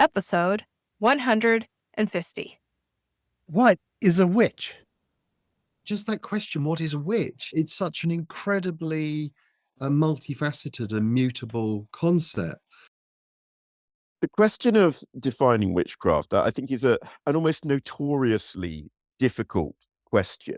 episode 150. What is a witch? Just that question, what is a witch? It's such an incredibly multifaceted and mutable concept. The question of defining witchcraft, I think, is an almost notoriously difficult question.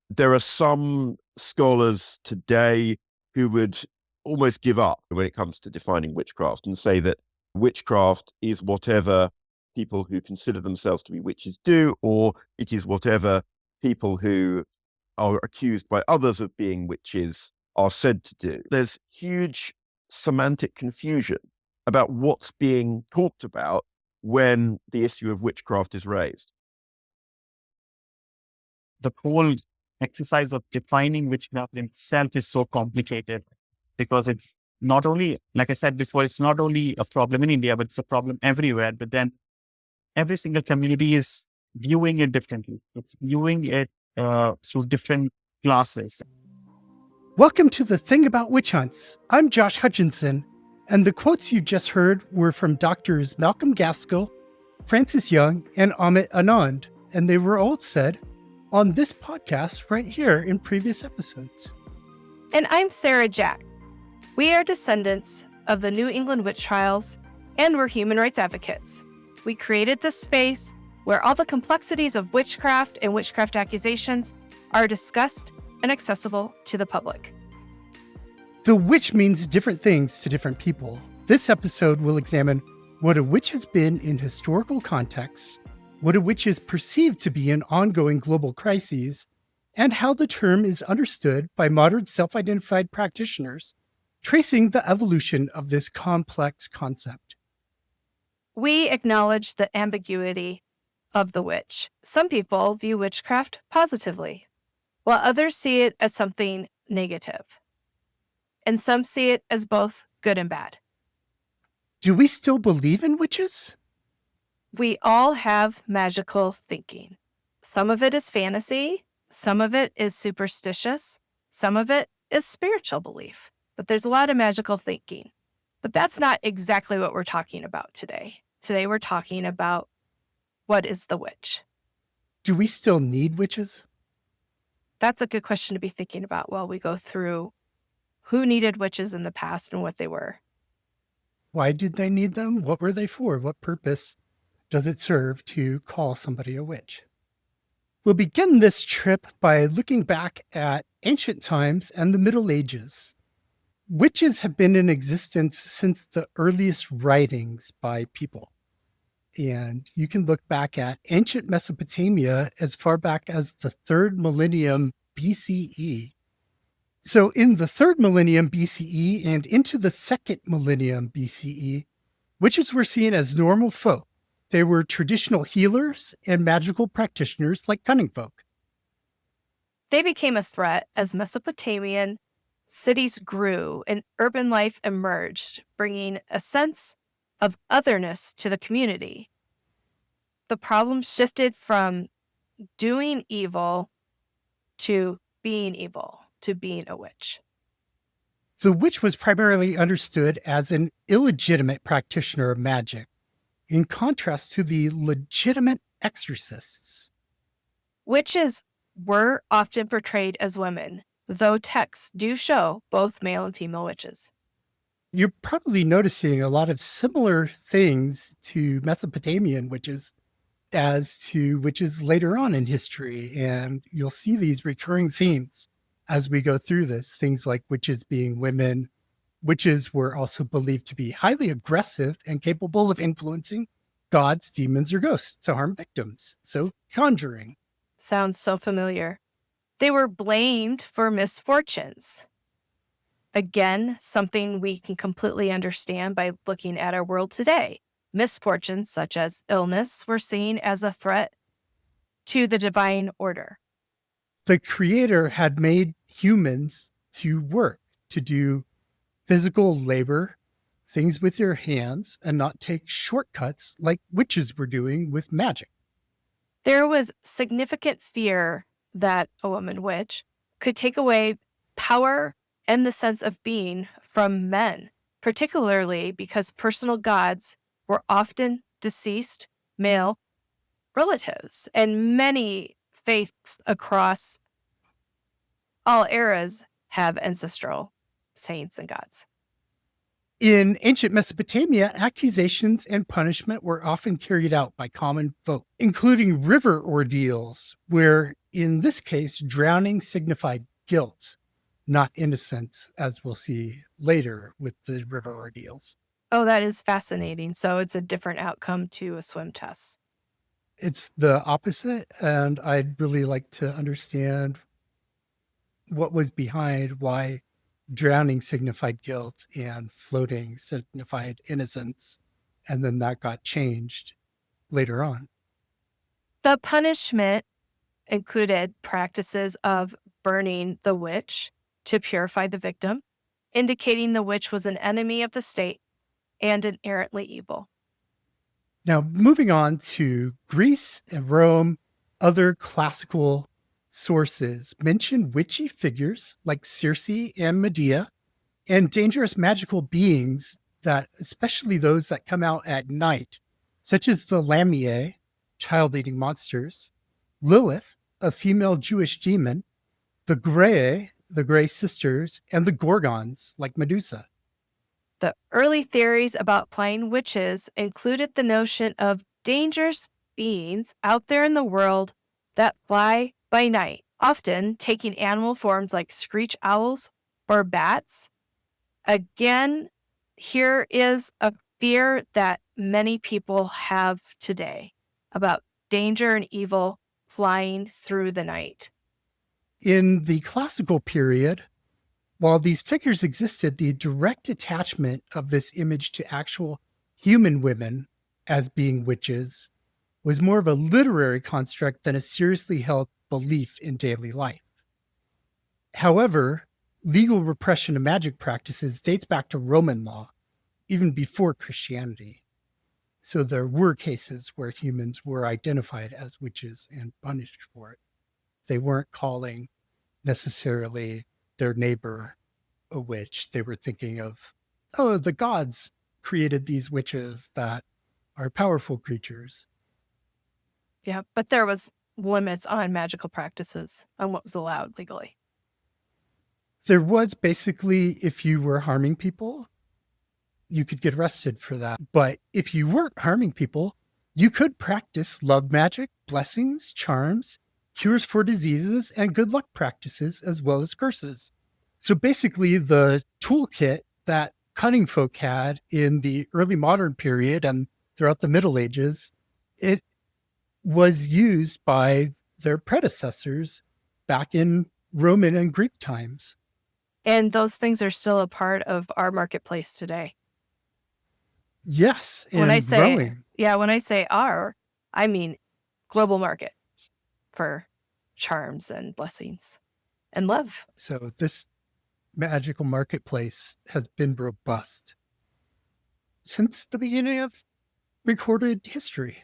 There are some scholars today who would almost give up when it comes to defining witchcraft and say that witchcraft is whatever people who consider themselves to be witches do, or it is whatever people who are accused by others of being witches are said to do. There's huge semantic confusion about what's being talked about when the issue of witchcraft is raised. The whole exercise of defining witchcraft itself is so complicated because it's not only, like I said before, it's not only a problem in India, but it's a problem everywhere. But then every single community is viewing it differently. It's viewing it through different glasses. Welcome to The Thing About Witch Hunts. I'm Josh Hutchinson, and the quotes you just heard were from Doctors Malcolm Gaskill, Francis Young, and Amit Anand, and they were all said on this podcast right here in previous episodes. And I'm Sarah Jack. We are descendants of the New England witch trials, and we're human rights advocates. We created this space where all the complexities of witchcraft and witchcraft accusations are discussed and accessible to the public. The witch means different things to different people. This episode will examine what a witch has been in historical contexts, what a witch is perceived to be in ongoing global crises, and how the term is understood by modern self-identified practitioners, tracing the evolution of this complex concept. We acknowledge the ambiguity of the witch. Some people view witchcraft positively, while others see it as something negative. And some see it as both good and bad. Do we still believe in witches? We all have magical thinking. Some of it is fantasy, some of it is superstitious, some of it is spiritual belief. But there's a lot of magical thinking. But that's not exactly what we're talking about today. Today we're talking about what is the witch. Do we still need witches? That's a good question to be thinking about while we go through who needed witches in the past and what they were. Why did they need them? What were they for? What purpose does it serve to call somebody a witch? We'll begin this trip by looking back at ancient times and the Middle Ages. Witches have been in existence since the earliest writings by people. And you can look back at ancient Mesopotamia as far back as the 3rd millennium BCE. So in the 3rd millennium BCE and into the 2nd millennium BCE, witches were seen as normal folk. They were traditional healers and magical practitioners like cunning folk. They became a threat as Mesopotamian cities grew and urban life emerged, bringing a sense of otherness to the community. The problem shifted from doing evil to being evil, to being a witch. The witch was primarily understood as an illegitimate practitioner of magic, in contrast to the legitimate exorcists. Witches were often portrayed as women, though texts do show both male and female witches. You're probably noticing a lot of similar things to Mesopotamian witches as to witches later on in history, and you'll see these recurring themes as we go through this. Things like witches being women. Witches were also believed to be highly aggressive and capable of influencing gods, demons, or ghosts to harm victims. So conjuring. Sounds so familiar. They were blamed for misfortunes. Again, something we can completely understand by looking at our world today. Misfortunes such as illness were seen as a threat to the divine order. The Creator had made humans to work, to do physical labor, things with their hands, and not take shortcuts like witches were doing with magic. There was significant fear that a woman witch could take away power and the sense of being from men, particularly because personal gods were often deceased male relatives, and many faiths across all eras have ancestral saints and gods. In ancient Mesopotamia, accusations and punishment were often carried out by common folk, including river ordeals, where in this case, drowning signified guilt, not innocence, as we'll see later with the river ordeals. Oh, that is fascinating. So it's a different outcome to a swim test. It's the opposite, and I'd really like to understand what was behind why drowning signified guilt and floating signified innocence, and then that got changed later on. The punishment included practices of burning the witch to purify the victim, indicating the witch was an enemy of the state and inherently evil. Now, moving on to Greece and Rome, other classical sources mention witchy figures like Circe and Medea, and dangerous magical beings that, especially those that come out at night, such as the Lamia, child-eating monsters, Lilith, a female Jewish demon, the Grae, the Grey Sisters, and the Gorgons, like Medusa. The early theories about playing witches included the notion of dangerous beings out there in the world that fly by night, often taking animal forms like screech owls or bats. Again, here is a fear that many people have today about danger and evil flying through the night. In the classical period, while these figures existed, the direct attachment of this image to actual human women as being witches was more of a literary construct than a seriously held belief in daily life. However, legal repression of magic practices dates back to Roman law, even before Christianity. So there were cases where humans were identified as witches and punished for it. They weren't calling necessarily their neighbor a witch. They were thinking of, oh, the gods created these witches that are powerful creatures. Yeah, but there was limits on magical practices, on what was allowed legally. There was basically, if you were harming people, you could get arrested for that. But if you weren't harming people, you could practice love magic, blessings, charms, cures for diseases, and good luck practices, as well as curses. So basically, the toolkit that cunning folk had in the early modern period and throughout the Middle Ages, it was used by their predecessors back in Roman and Greek times. And those things are still a part of our marketplace today. Yes, and When I say, growing. when I say our, I mean global market for charms and blessings and love. So this magical marketplace has been robust since the beginning of recorded history.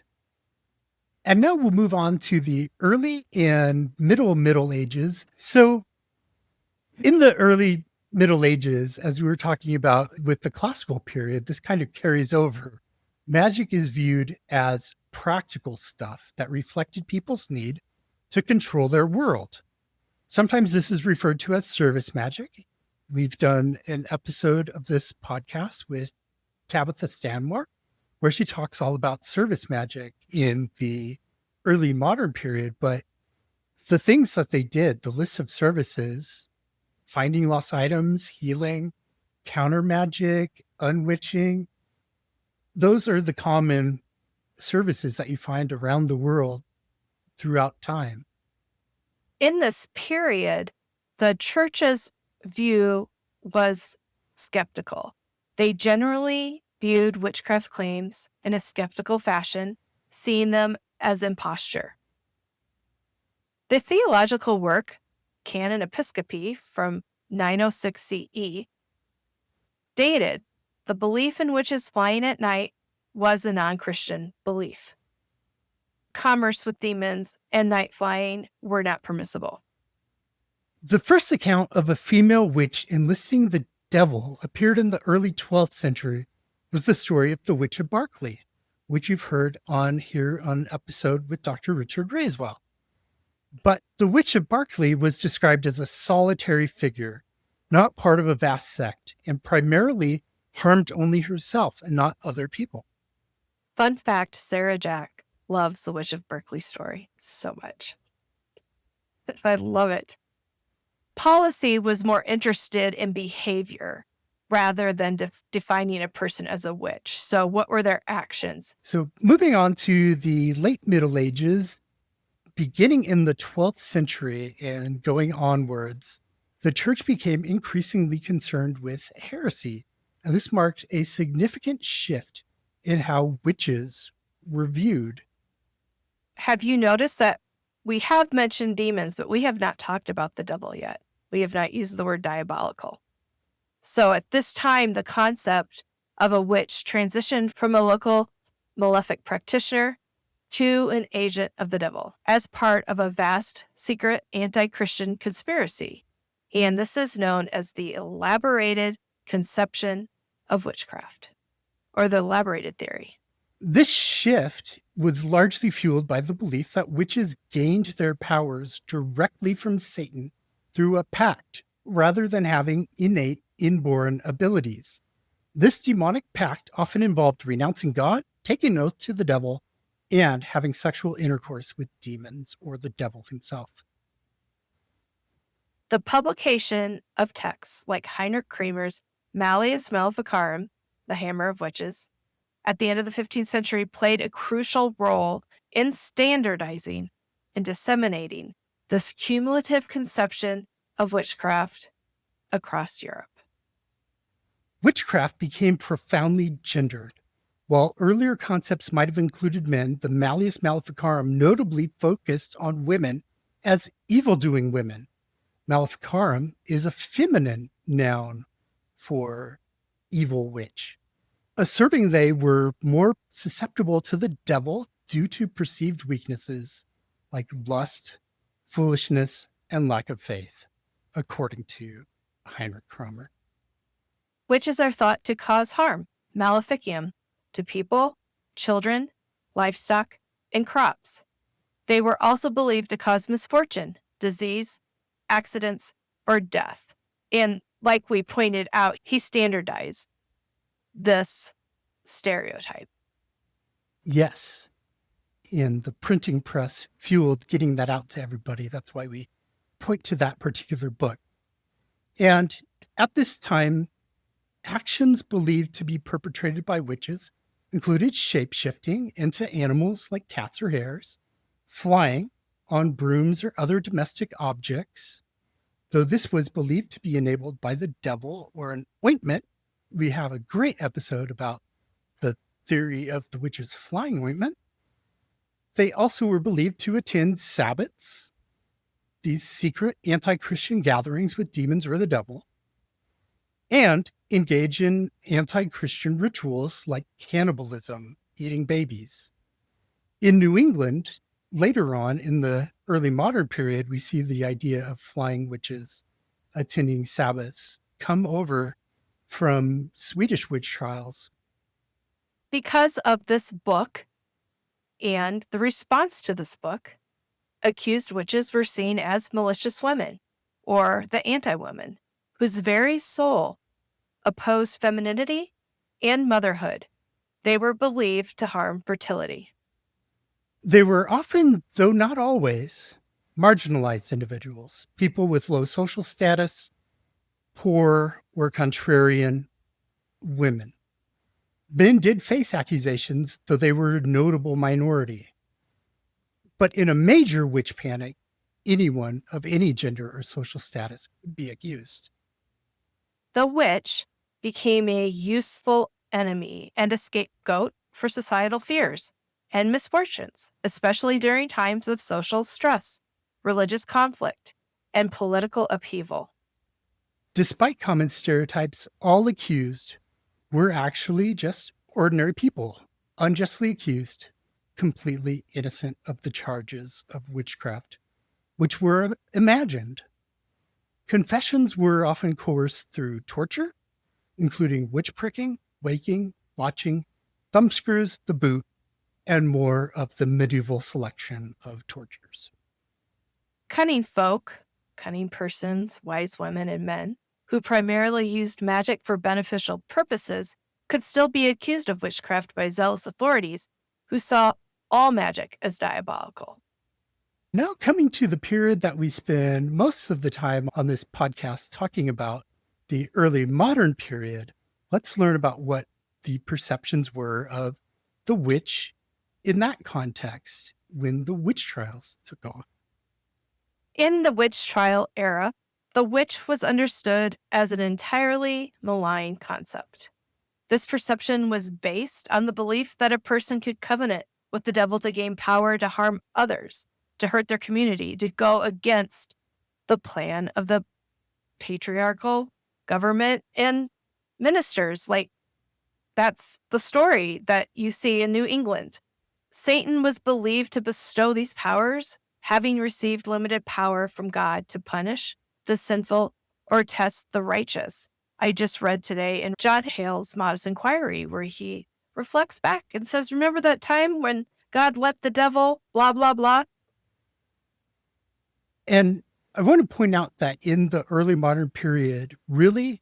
And now we'll move on to the early and Middle Ages. So in the early Middle Ages, as we were talking about with the classical period, this kind of carries over. Magic is viewed as practical stuff that reflected people's need to control their world. Sometimes this is referred to as service magic. We've done an episode of this podcast with Tabitha Stanmore, where she talks all about service magic in the early modern period. But the things that they did, the list of services, finding lost items, healing, counter magic, unwitching, those are the common services that you find around the world throughout time. In this period, the church's view was skeptical. They generally viewed witchcraft claims in a skeptical fashion, seeing them as imposture. The theological work, Canon Episcopi from 906 CE, stated the belief in witches flying at night was a non-Christian belief. Commerce with demons and night flying were not permissible. The first account of a female witch enlisting the devil appeared in the early 12th century was the story of the Witch of Barclay, which you've heard on here on an episode with Dr. Richard Raiswell. But the Witch of Berkeley was described as a solitary figure, not part of a vast sect, and primarily harmed only herself and not other people. Fun fact, Sarah Jack loves the Witch of Berkeley story so much. I love it. Policy was more interested in behavior rather than defining a person as a witch. So what were their actions? So moving on to the late Middle Ages, beginning in the 12th century and going onwards, the church became increasingly concerned with heresy. And this marked a significant shift in how witches were viewed. Have you noticed that we have mentioned demons, but we have not talked about the devil yet? We have not used the word diabolical. So at this time, the concept of a witch transitioned from a local malefic practitioner to an agent of the devil as part of a vast, secret anti-Christian conspiracy. And this is known as the elaborated conception of witchcraft, or the elaborated theory. This shift was largely fueled by the belief that witches gained their powers directly from Satan through a pact rather than having innate inborn abilities. This demonic pact often involved renouncing God, taking an oath to the devil, and having sexual intercourse with demons or the devil himself. The publication of texts like Heinrich Kramer's Malleus Maleficarum, the Hammer of Witches, at the end of the 15th century played a crucial role in standardizing and disseminating this cumulative conception of witchcraft across Europe. Witchcraft became profoundly gendered. While earlier concepts might have included men, the Malleus Maleficarum notably focused on women as evil-doing women. Maleficarum is a feminine noun for evil witch, asserting they were more susceptible to the devil due to perceived weaknesses like lust, foolishness, and lack of faith, according to Heinrich Kramer. Witches are thought to cause harm, maleficium, to people, children, livestock, and crops. They were also believed to cause misfortune, disease, accidents, or death. And like we pointed out, he standardized this stereotype. Yes. And the printing press fueled getting that out to everybody. That's why we point to that particular book. And at this time, actions believed to be perpetrated by witches included shape-shifting into animals like cats or hares, flying on brooms or other domestic objects. Though this was believed to be enabled by the devil or an ointment, we have a great episode about the theory of the witch's flying ointment. They also were believed to attend Sabbats, these secret anti-Christian gatherings with demons or the devil, and engage in anti-Christian rituals like cannibalism, eating babies. In New England, later on in the early modern period, we see the idea of flying witches attending Sabbats come over from Swedish witch trials. Because of this book and the response to this book, accused witches were seen as malicious women, or the anti-woman, whose very soul opposed femininity and motherhood. They were believed to harm fertility. They were often, though not always, marginalized individuals, people with low social status, poor or contrarian women. Men did face accusations, though they were a notable minority. But in a major witch panic, anyone of any gender or social status could be accused. The witch became a useful enemy and a scapegoat for societal fears and misfortunes, especially during times of social stress, religious conflict, and political upheaval. Despite common stereotypes, all accused were actually just ordinary people, unjustly accused, completely innocent of the charges of witchcraft, which were imagined. Confessions were often coerced through torture, including witch pricking, waking, watching, thumbscrews, the boot, and more of the medieval selection of tortures. Cunning folk, cunning persons, wise women, and men, who primarily used magic for beneficial purposes, could still be accused of witchcraft by zealous authorities who saw all magic as diabolical. Now, coming to the period that we spend most of the time on this podcast talking about, the early modern period, let's learn about what the perceptions were of the witch in that context when the witch trials took off. In the witch trial era, the witch was understood as an entirely malign concept. This perception was based on the belief that a person could covenant with the devil to gain power to harm others, to hurt their community, to go against the plan of the patriarchal government and ministers. Like, that's the story that you see in New England. Satan was believed to bestow these powers, having received limited power from God to punish the sinful or test the righteous. I just read today in John Hale's Modest Inquiry where he reflects back and says, remember that time when God let the devil blah, blah, blah? And I want to point out that in the early modern period, really,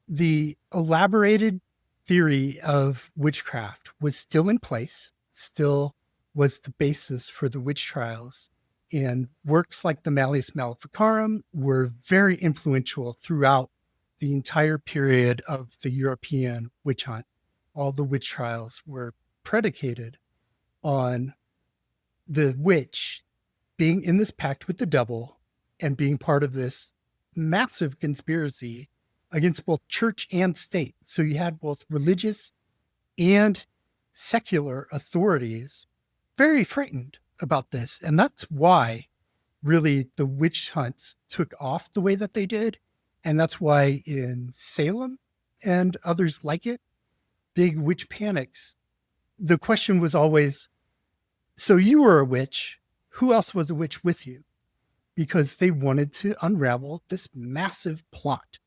the elaborated theory of witchcraft was still in place, still was the basis for the witch trials. And works like the Malleus Maleficarum were very influential throughout the entire period of the European witch hunt. All the witch trials were predicated on the witch being in this pact with the devil and being part of this massive conspiracy against both church and state. So you had both religious and secular authorities very frightened about this. And that's why really the witch hunts took off the way that they did. And that's why in Salem and others like it, big witch panics, the question was always, so you were a witch, who else was a witch with you? Because they wanted to unravel this massive plot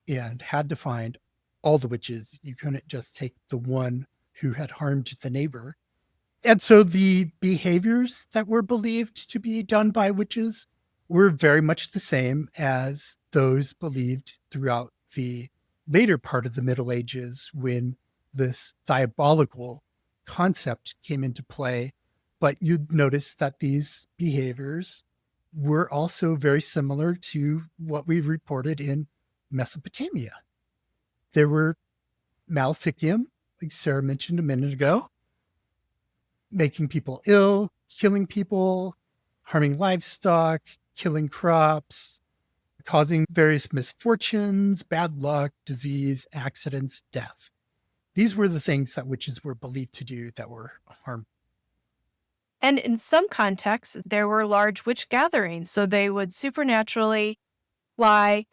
and had to find all the witches. You couldn't just take the one who had harmed the neighbor. And so the behaviors that were believed to be done by witches were very much the same as those believed throughout the later part of the Middle Ages when this diabolical concept came into play. But you'd notice that these behaviors were also very similar to what we reported in Mesopotamia. There were maleficium, like Sarah mentioned a minute ago, making people ill, killing people, harming livestock, killing crops, causing various misfortunes, bad luck, disease, accidents, death. These were the things that witches were believed to do that were harmful. And in some contexts, there were large witch gatherings. So they would supernaturally fly.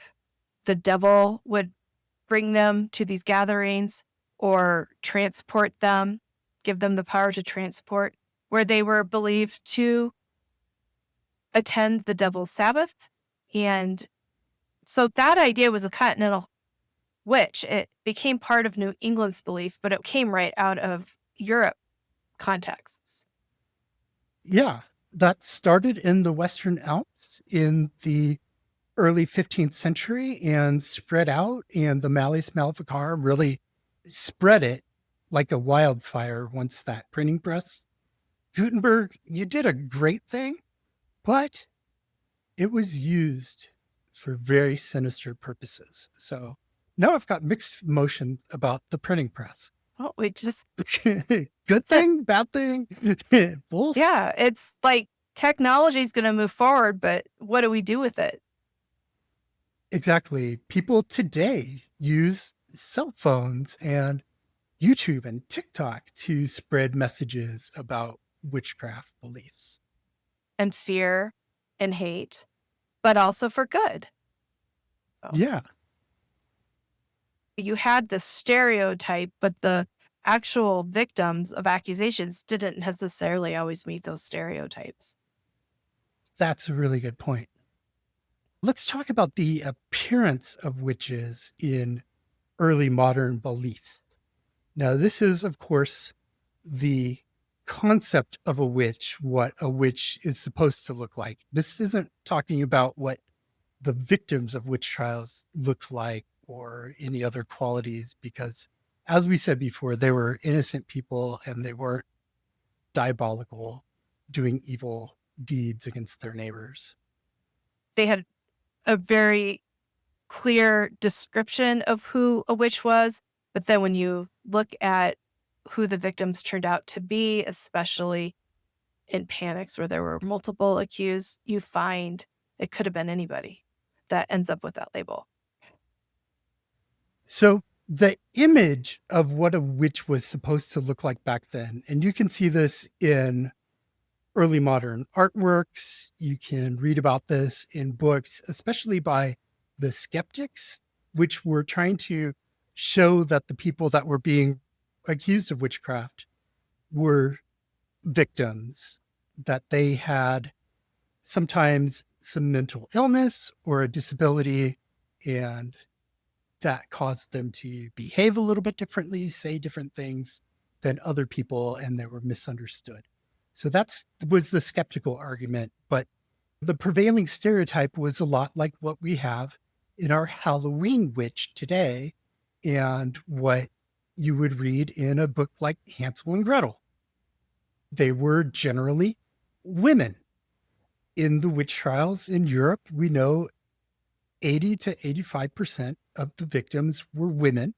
The devil would bring them to these gatherings or transport them, give them the power to transport, where they were believed to attend the devil's Sabbath. And so that idea was a continental witch. It became part of New England's belief, but it came right out of Europe contexts. Yeah, that started in the Western Alps in the early 15th century and spread out. And the Malleus Maleficarum really spread it like a wildfire once that printing press. Gutenberg, you did a great thing, but it was used for very sinister purposes. So now I've got mixed emotions about the printing press. Oh, we just, Good thing, bad thing, both. yeah, it's like technology is going to move forward, but what do we do with it? Exactly. People today use cell phones and YouTube and TikTok to spread messages about witchcraft beliefs. And fear and hate, but also for good. Yeah. You had the stereotype, but the actual victims of accusations didn't necessarily always meet those stereotypes. That's a really good point. Let's talk about the appearance of witches in early modern beliefs. Now, this is, of course, the concept of a witch, what a witch is supposed to look like. This isn't talking about what the victims of witch trials looked like or any other qualities, because as we said before, they were innocent people and they weren't diabolical, doing evil deeds against their neighbors. They had a very clear description of who a witch was, but then when you look at who the victims turned out to be, especially in panics where there were multiple accused, you find it could have been anybody that ends up with that label. So the image of what a witch was supposed to look like back then, and you can see this in early modern artworks, you can read about this in books, especially by the skeptics, which were trying to show that the people that were being accused of witchcraft were victims, that they had sometimes some mental illness or a disability, and that caused them to behave a little bit differently, say different things than other people, and they were misunderstood. So that was the skeptical argument. But the prevailing stereotype was a lot like what we have in our Halloween witch today and what you would read in a book like Hansel and Gretel. They were generally women. In the witch trials in Europe, we know 80 to 85% of the victims were women,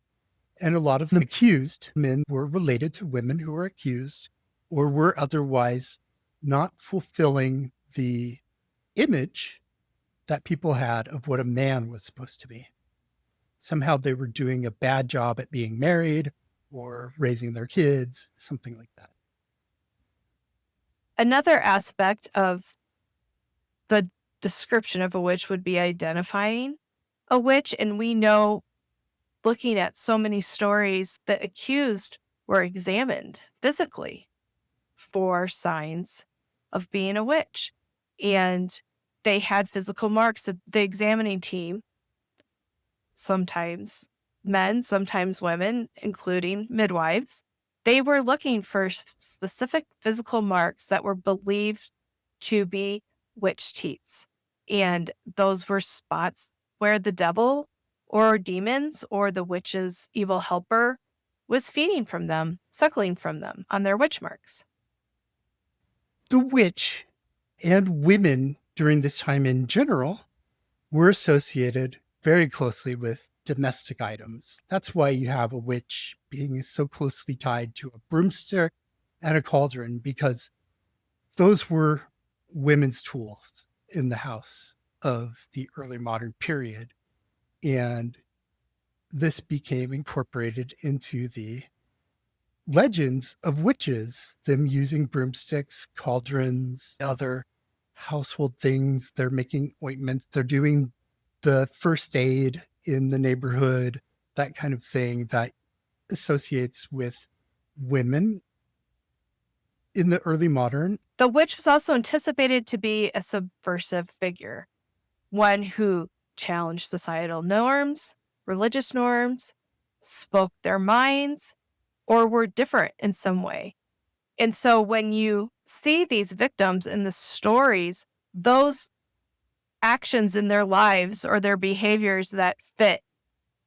and a lot of the accused men were related to women who were accused or were otherwise not fulfilling the image that people had of what a man was supposed to be. Somehow they were doing a bad job at being married or raising their kids, something like that. Another aspect of the description of a witch would be identifying a witch. And we know, looking at so many stories, that accused were examined physically for signs of being a witch. And they had physical marks that the examining team, sometimes men, sometimes women, including midwives, they were looking for specific physical marks that were believed to be witch teats. And those were spots where the devil or demons or the witch's evil helper was feeding from them, suckling from them on their witch marks. The witch and women during this time in general were associated very closely with domestic items. That's why you have a witch being so closely tied to a broomstick and a cauldron, because those were women's tools in the house of the early modern period. And this became incorporated into the legends of witches, them using broomsticks, cauldrons, other household things. They're making ointments, they're doing the first aid in the neighborhood, that kind of thing that associates with women in the early modern. The witch was also anticipated to be a subversive figure, one who challenged societal norms, religious norms, spoke their minds, or were different in some way. And so when you see these victims in the stories, those actions in their lives or their behaviors that fit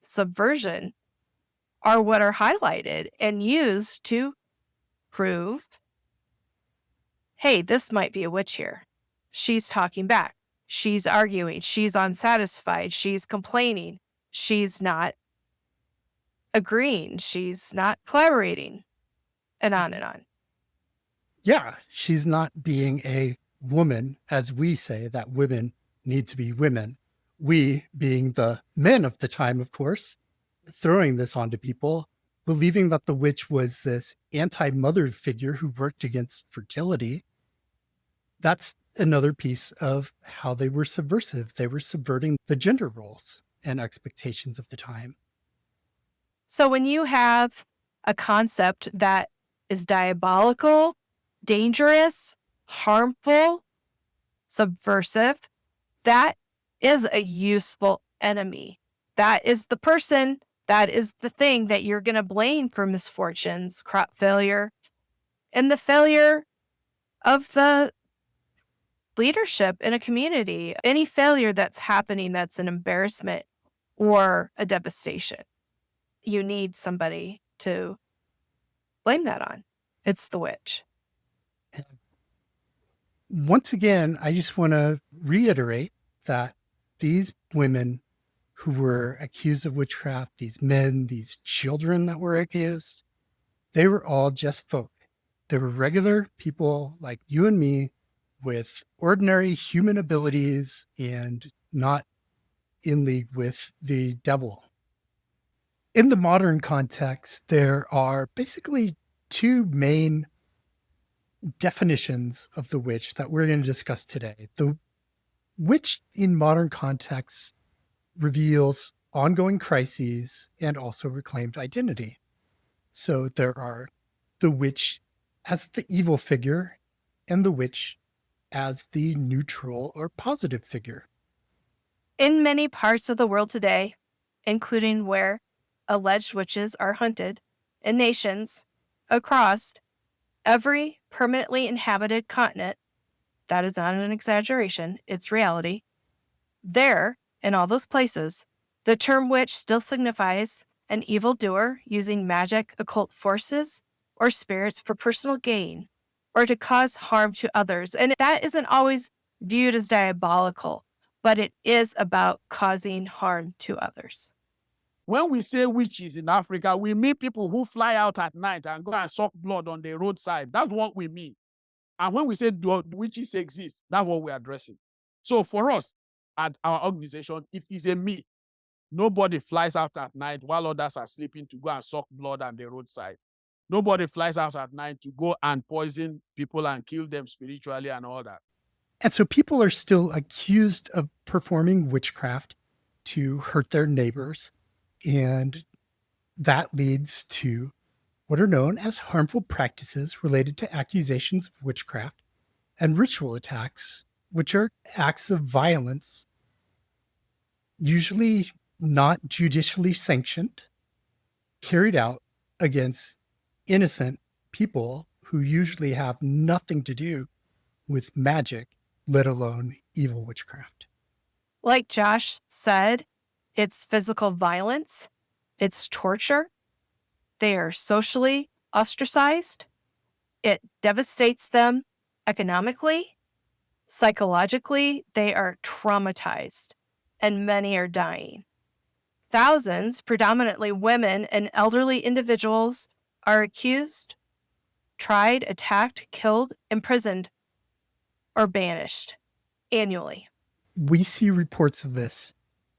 subversion are what are highlighted and used to prove, hey, this might be a witch here. She's talking back. She's arguing. She's unsatisfied. She's complaining. She's not agreeing. She's not collaborating, and on and on. Yeah, she's not being a woman, as we say that women need to be women. We, being the men of the time, of course, throwing this onto people, believing that the witch was this anti-mother figure who worked against fertility. That's another piece of how they were subversive. They were subverting the gender roles and expectations of the time. So when you have a concept that is diabolical, dangerous, harmful, subversive, that is a useful enemy. That is the person, that is the thing that you're going to blame for misfortunes, crop failure, and the failure of the leadership in a community. Any failure that's happening that's an embarrassment or a devastation, you need somebody to blame that on. It's the witch. Once again, I just want to reiterate that these women who were accused of witchcraft, these men, these children that were accused, they were all just folk. They were regular people like you and me with ordinary human abilities and not in league with the devil. In the modern context, there are basically two main definitions of the witch that we're going to discuss today. The witch in modern contexts reveals ongoing crises and also reclaimed identity. So there are the witch as the evil figure and the witch as the neutral or positive figure. In many parts of the world today, including where alleged witches are hunted, in nations across every permanently inhabited continent, that is not an exaggeration, it's reality, there, in all those places, the term witch still signifies an evildoer using magic, occult forces, or spirits for personal gain, or to cause harm to others. And that isn't always viewed as diabolical, but it is about causing harm to others. When we say witches in Africa, we mean people who fly out at night and go and suck blood on the roadside. That's what we mean. And when we say witches exist, that's what we're addressing. So for us, at our organization, it is a myth. Nobody flies out at night while others are sleeping to go and suck blood on the roadside. Nobody flies out at night to go and poison people and kill them spiritually and all that. And so people are still accused of performing witchcraft to hurt their neighbors. And that leads to what are known as harmful practices related to accusations of witchcraft and ritual attacks, which are acts of violence, usually not judicially sanctioned, carried out against innocent people who usually have nothing to do with magic, let alone evil witchcraft. Like Josh said, it's physical violence, it's torture. They are socially ostracized. It devastates them economically, psychologically. They are traumatized, and many are dying. Thousands, predominantly women and elderly individuals, are accused, tried, attacked, killed, imprisoned, or banished annually. We see reports of this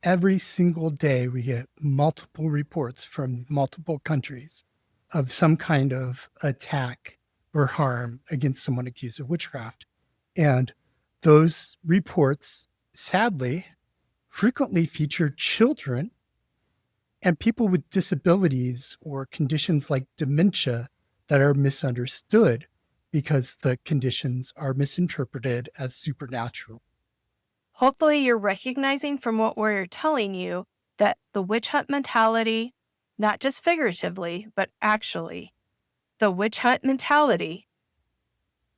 every single day. We get multiple reports from multiple countries of some kind of attack or harm against someone accused of witchcraft. And those reports, sadly, frequently feature children and people with disabilities or conditions like dementia that are misunderstood because the conditions are misinterpreted as supernatural. Hopefully, you're recognizing from what we're telling you that the witch hunt mentality, not just figuratively, but actually, the witch hunt mentality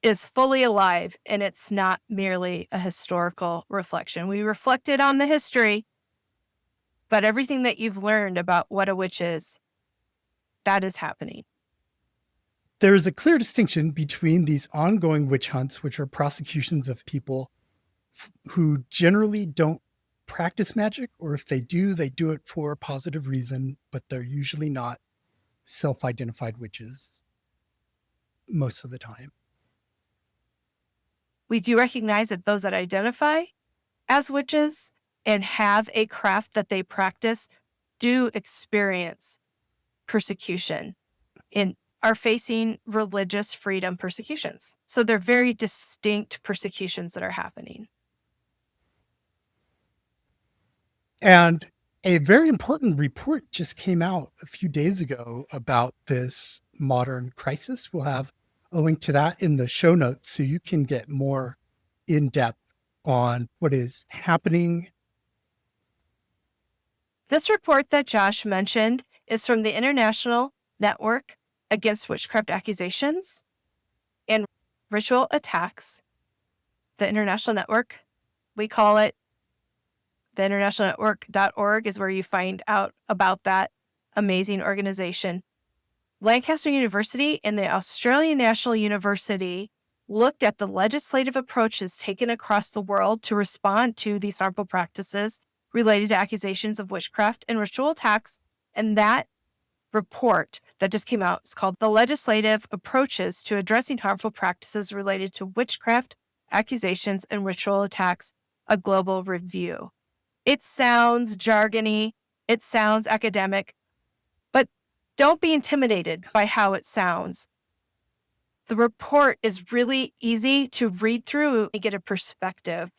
is fully alive, and it's not merely a historical reflection. We reflected on the history, but everything that you've learned about what a witch is, that is happening. There is a clear distinction between these ongoing witch hunts, which are prosecutions of people who generally don't practice magic, or if they do it for a positive reason, but they're usually not self-identified witches most of the time. We do recognize that those that identify as witches and have a craft that they practice do experience persecution and are facing religious freedom persecutions. So they're very distinct persecutions that are happening. And a very important report just came out a few days ago about this modern crisis. We'll have a link to that in the show notes so you can get more in depth on what is happening. This report that Josh mentioned is from the International Network Against Witchcraft Accusations. and ritual attacks. The International Network, we call it. The internationalnetwork.org is where you find out about that amazing organization. Lancaster University and the Australian National University looked at the legislative approaches taken across the world to respond to these harmful practices related to accusations of witchcraft and ritual attacks. And that report that just came out is called The Legislative Approaches to Addressing Harmful Practices Related to Witchcraft, Accusations, and Ritual Attacks, a Global Review. It sounds jargony, it sounds academic, but don't be intimidated by how it sounds. The report is really easy to read through and get a perspective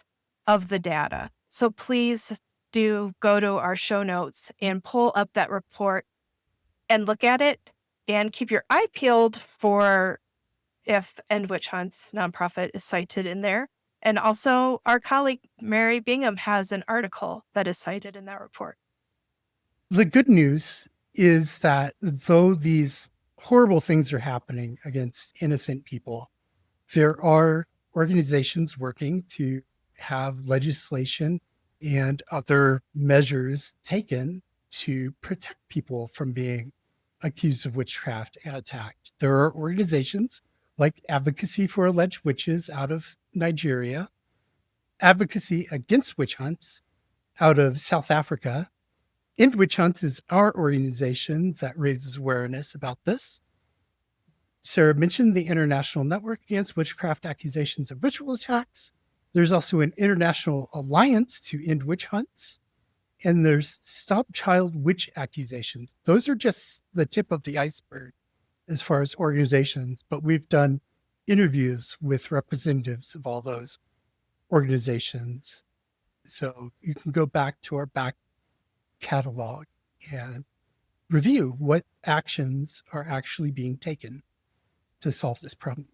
of the data. So please do go to our show notes and pull up that report and look at it and keep your eye peeled for if End Witch Hunts nonprofit is cited in there. And also our colleague Mary Bingham has an article that is cited in that report. The good news is that though these horrible things are happening against innocent people, there are organizations working to have legislation and other measures taken to protect people from being accused of witchcraft and attacked. There are organizations like Advocacy for Alleged Witches out of Nigeria, Advocacy Against Witch Hunts out of South Africa. End Witch Hunts is our organization that raises awareness about this. Sarah mentioned the International Network Against Witchcraft Accusations of Ritual Attacks. There's also an international alliance to end witch hunts. And there's Stop Child Witch Accusations. Those are just the tip of the iceberg as far as organizations, but we've done interviews with representatives of all those organizations. So you can go back to our back catalog and review what actions are actually being taken to solve this problem.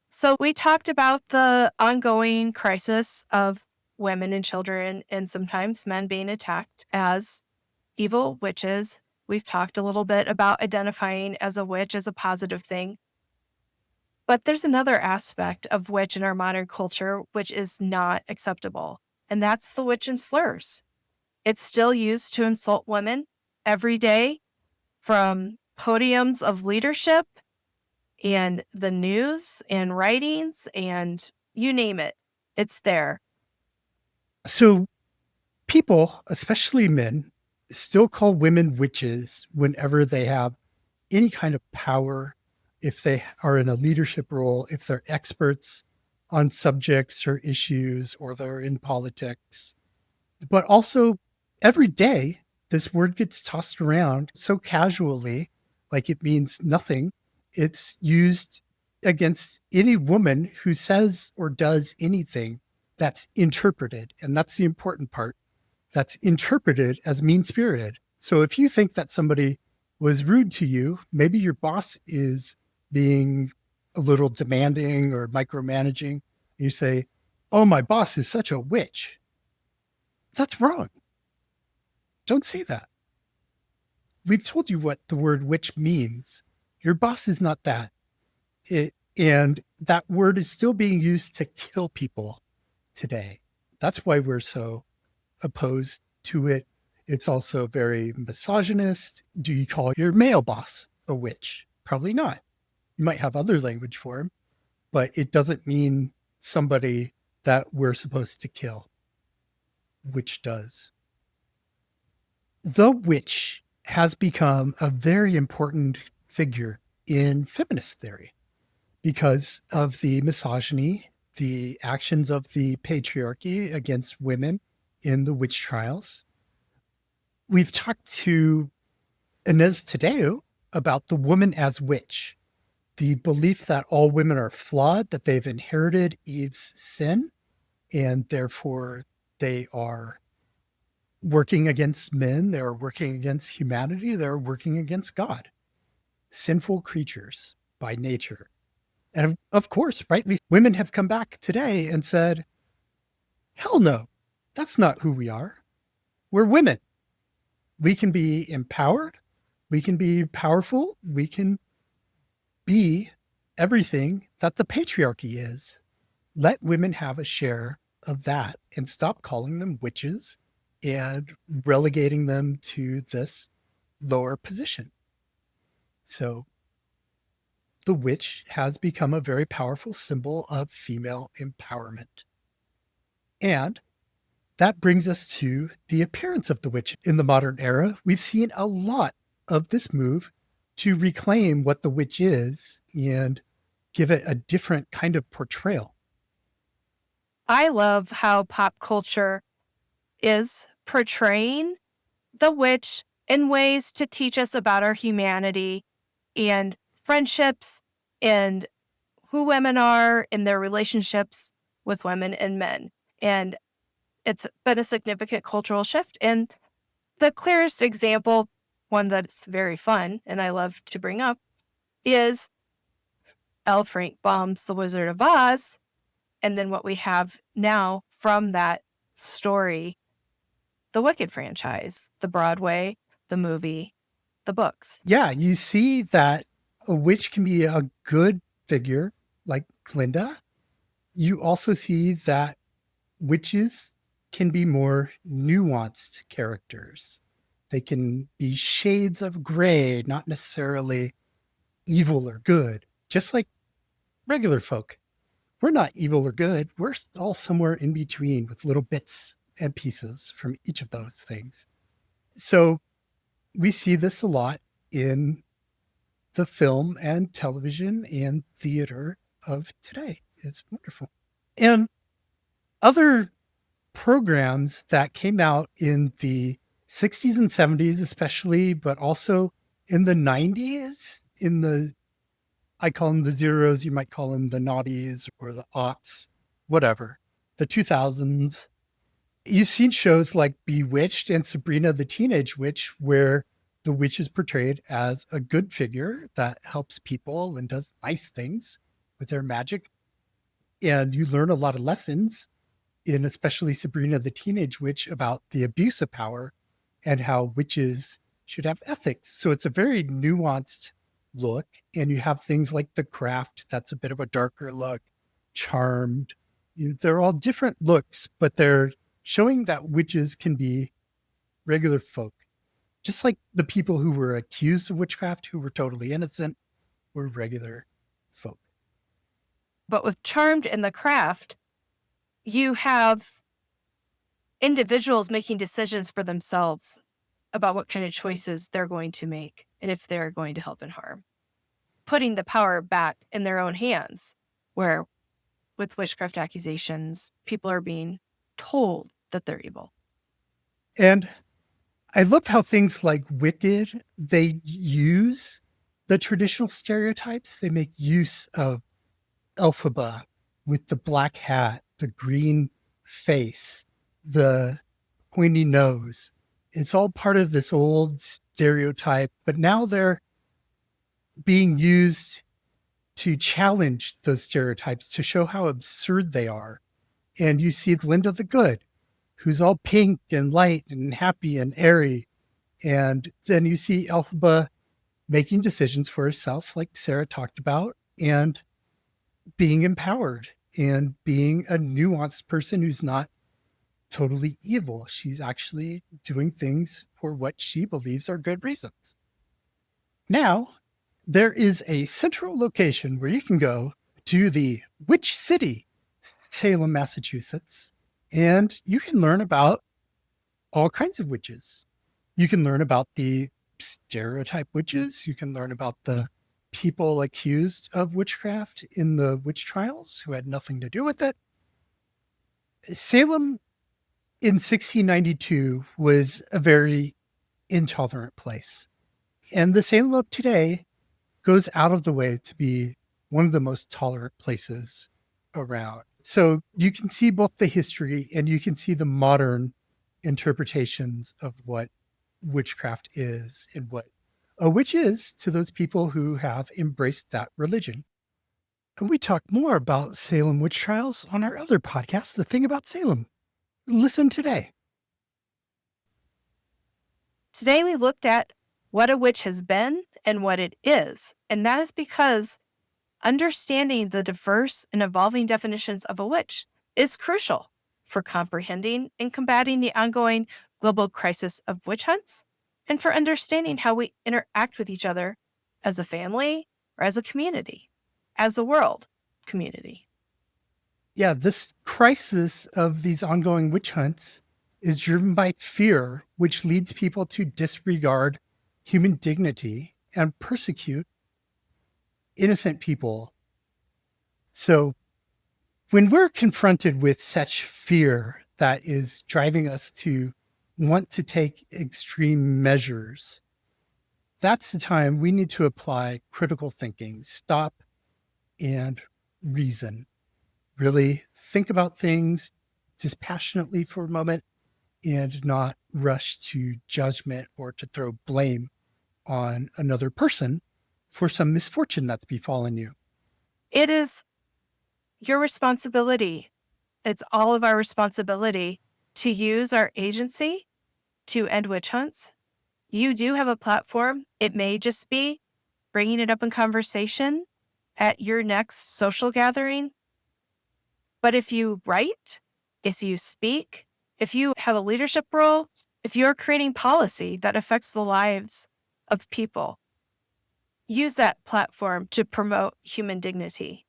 So we talked about the ongoing crisis of women and children and sometimes men being attacked as evil witches. We've talked a little bit about identifying as a witch as a positive thing. But there's another aspect of witch in our modern culture which is not acceptable, and that's the witch in slurs. It's still used to insult women every day from podiums of leadership and the news and writings and you name it. It's there. So people, especially men, still call women witches whenever they have any kind of power, if they are in a leadership role, if they're experts on subjects or issues, or they're in politics. But also every day, this word gets tossed around so casually, like it means nothing. It's used against any woman who says or does anything that's interpreted. And that's the important part. That's interpreted as mean-spirited. So if you think that somebody was rude to you, maybe your boss is being a little demanding or micromanaging. You say, "Oh, my boss is such a witch." That's wrong. Don't say that. We've told you what the word witch means. Your boss is not that. And that word is still being used to kill people today. That's why we're so opposed to it. It's also very misogynist. Do you call your male boss a witch? Probably not. You might have other language for him, but it doesn't mean somebody that we're supposed to kill, which does. The witch has become a very important figure in feminist theory because of the misogyny, the actions of the patriarchy against women in the witch trials. We've talked to Inez Tadeo about the woman as witch, the belief that all women are flawed, that they've inherited Eve's sin, and therefore they are working against men, they're working against humanity, they're working against God. Sinful creatures by nature. And of course, rightly, women have come back today and said, hell no, that's not who we are. We're women. We can be empowered. We can be powerful. We can be everything that the patriarchy is. Let women have a share of that and stop calling them witches and relegating them to this lower position. So the witch has become a very powerful symbol of female empowerment. And that brings us to the appearance of the witch in the modern era. We've seen a lot of this move to reclaim what the witch is and give it a different kind of portrayal. I love how pop culture is portraying the witch in ways to teach us about our humanity and friendships and who women are in their relationships with women and men. And it's been a significant cultural shift. And the clearest example, one that's very fun and I love to bring up, is L. Frank Baum's The Wizard of Oz. And then what we have now from that story, the Wicked franchise, the Broadway, the movie, the books. Yeah, you see that a witch can be a good figure like Glinda. You also see that witches can be more nuanced characters. They can be shades of gray, not necessarily evil or good, just like regular folk. We're not evil or good. We're all somewhere in between with little bits and pieces from each of those things. So we see this a lot in the film and television and theater of today. It's wonderful. And other programs that came out in the 60s and 70s, especially, but also in the 90s, I call them the zeros, you might call them the naughties or the aughts, whatever, the 2000s. You've seen shows like Bewitched and Sabrina the Teenage Witch, where the witch is portrayed as a good figure that helps people and does nice things with their magic. And you learn a lot of lessons in especially Sabrina the Teenage Witch about the abuse of power and how witches should have ethics. So it's a very nuanced look. And you have things like The Craft, that's a bit of a darker look, Charmed. They're all different looks, but they're showing that witches can be regular folk. Just like the people who were accused of witchcraft, who were totally innocent, were regular folk. But with Charmed and The Craft, you have individuals making decisions for themselves about what kind of choices they're going to make and if they're going to help and harm, putting the power back in their own hands, where with witchcraft accusations, people are being told that they're evil. And I love how things like Wicked, they use the traditional stereotypes. They make use of Elphaba with the black hat, the green face, the pointy nose. It's all part of this old stereotype, but now they're being used to challenge those stereotypes, to show how absurd they are. And you see Glinda the Good, who's all pink and light and happy and airy. And then you see Elphaba making decisions for herself, like Sarah talked about, and being empowered and being a nuanced person who's not totally evil. She's actually doing things for what she believes are good reasons. Now, there is a central location where you can go to the Witch City, Salem, Massachusetts, and you can learn about all kinds of witches. You can learn about the stereotype witches. You can learn about the people accused of witchcraft in the witch trials who had nothing to do with it. Salem in 1692 was a very intolerant place. And the Salem of today goes out of the way to be one of the most tolerant places around. So you can see both the history and you can see the modern interpretations of what witchcraft is and what a witch is to those people who have embraced that religion. And we talk more about Salem witch trials on our other podcast, The Thing About Salem. Listen today. Today we looked at what a witch has been and what it is. And that is because Understanding the diverse and evolving definitions of a witch is crucial for comprehending and combating the ongoing global crisis of witch hunts and for understanding how we interact with each other as a family or as a community, as a world community. Yeah, this crisis of these ongoing witch hunts is driven by fear, which leads people to disregard human dignity and persecute innocent people. So when we're confronted with such fear that is driving us to want to take extreme measures, that's the time we need to apply critical thinking, stop and reason. Really think about things dispassionately for a moment and not rush to judgment or to throw blame on another person for some misfortune that's befallen you. It is your responsibility. It's all of our responsibility to use our agency to end witch hunts. You do have a platform. It may just be bringing it up in conversation at your next social gathering. But if you write, if you speak, if you have a leadership role, if you're creating policy that affects the lives of people, use that platform to promote human dignity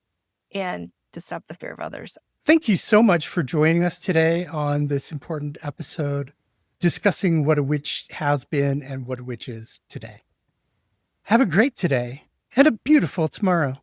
and to stop the fear of others. Thank you so much for joining us today on this important episode discussing what a witch has been and what a witch is today. Have a great today and a beautiful tomorrow.